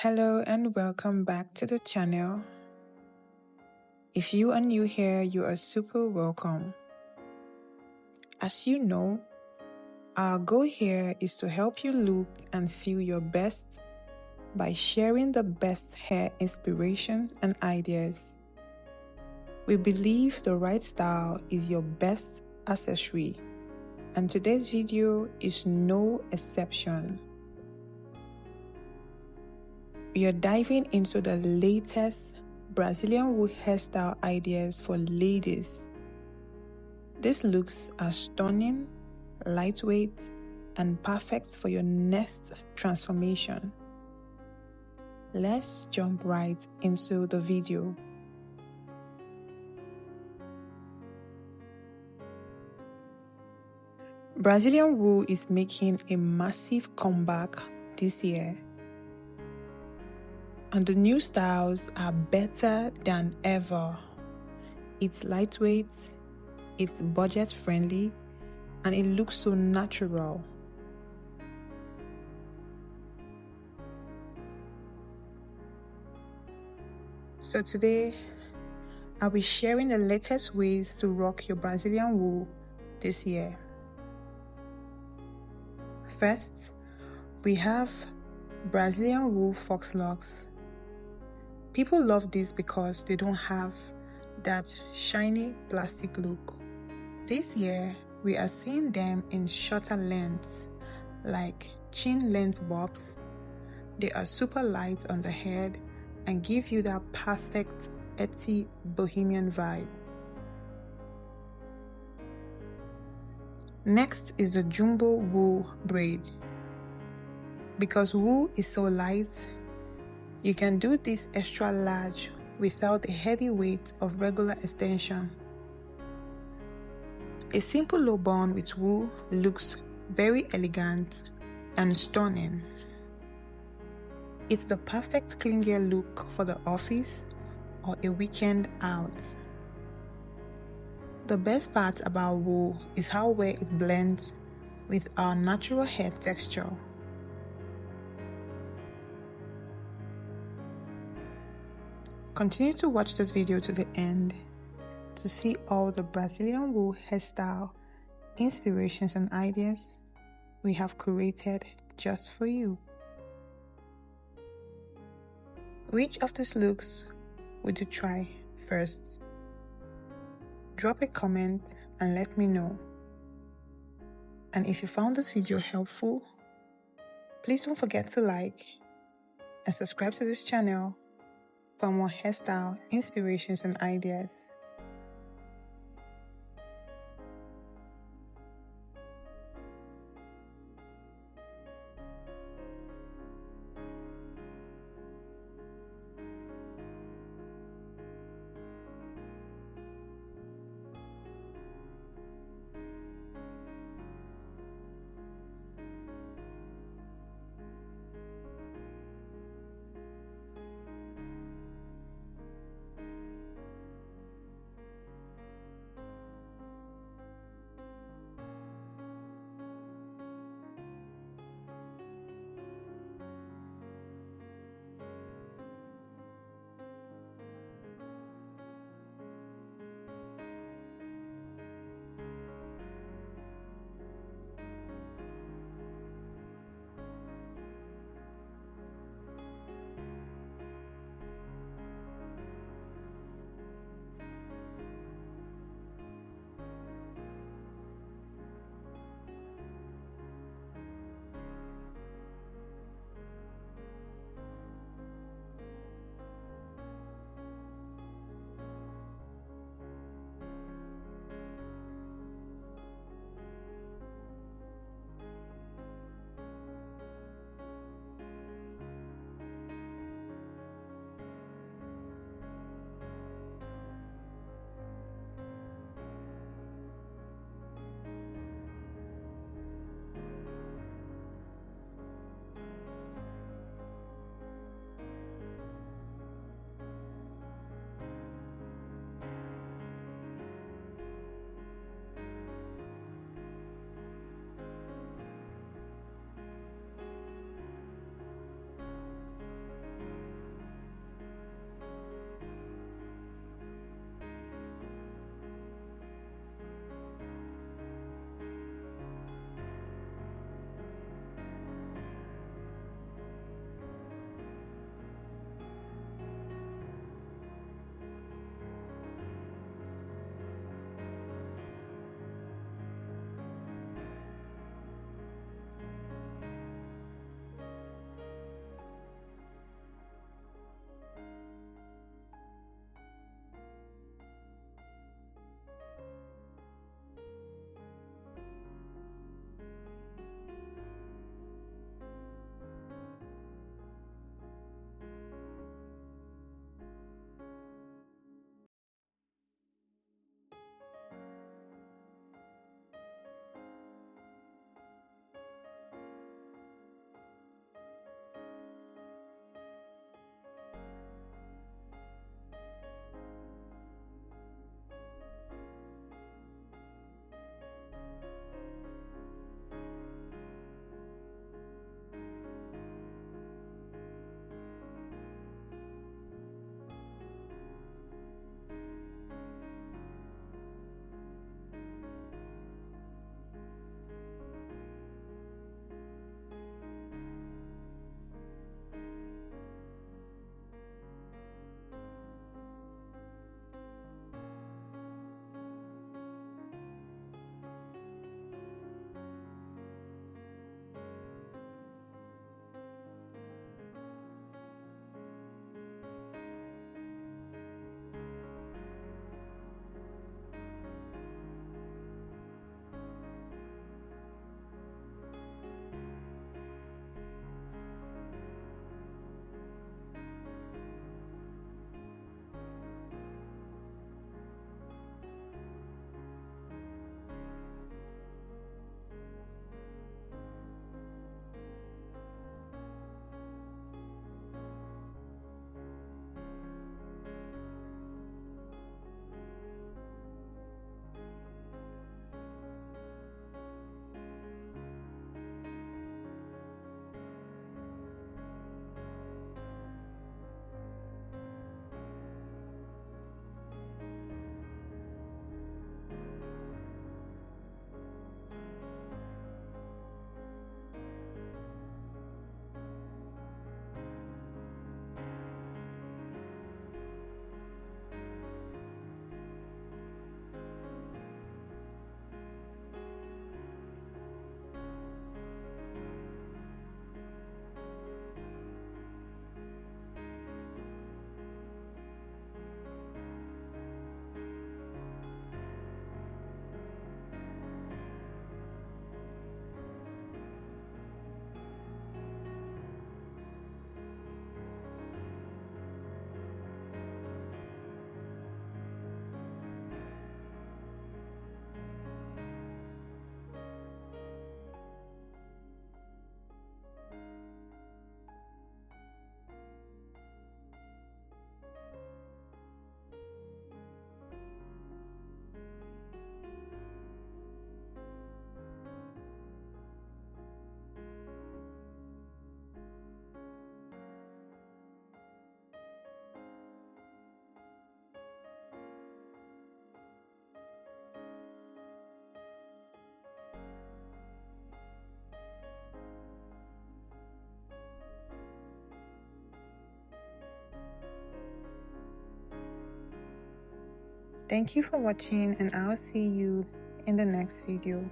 Hello and welcome back to the channel. If you are new here, you are super welcome. As you know, our goal here is to help you look and feel your best by sharing the best hair inspiration and ideas. We believe the right style is your best accessory, and today's video is no exception. We are diving into the latest Brazilian wool hairstyle ideas for ladies. These looks are stunning, lightweight, and perfect for your next transformation. Let's jump right into the video. Brazilian wool is making a massive comeback this year, and the new styles are better than ever. It's lightweight, it's budget friendly, and it looks so natural. So today, I'll be sharing the latest ways to rock your Brazilian wool this year. First, we have Brazilian wool fox locks. People love these because they don't have that shiny plastic look. This year, we are seeing them in shorter lengths, like chin length bobs. They are super light on the head and give you that perfect earthy bohemian vibe. Next is the jumbo wool braid. Because wool is so light, you can do this extra large without the heavy weight of regular extension. A simple low bun with wool looks very elegant and stunning. It's the perfect clean gear look for the office or a weekend out. The best part about wool is how well it blends with our natural hair texture. Continue to watch this video to the end to see all the Brazilian wool hairstyle inspirations and ideas we have curated just for you. Which of these looks would you try first? Drop a comment and let me know. And if you found this video helpful, please don't forget to like and subscribe to this channel for more hairstyle inspirations and ideas. Thank you for watching, and I'll see you in the next video.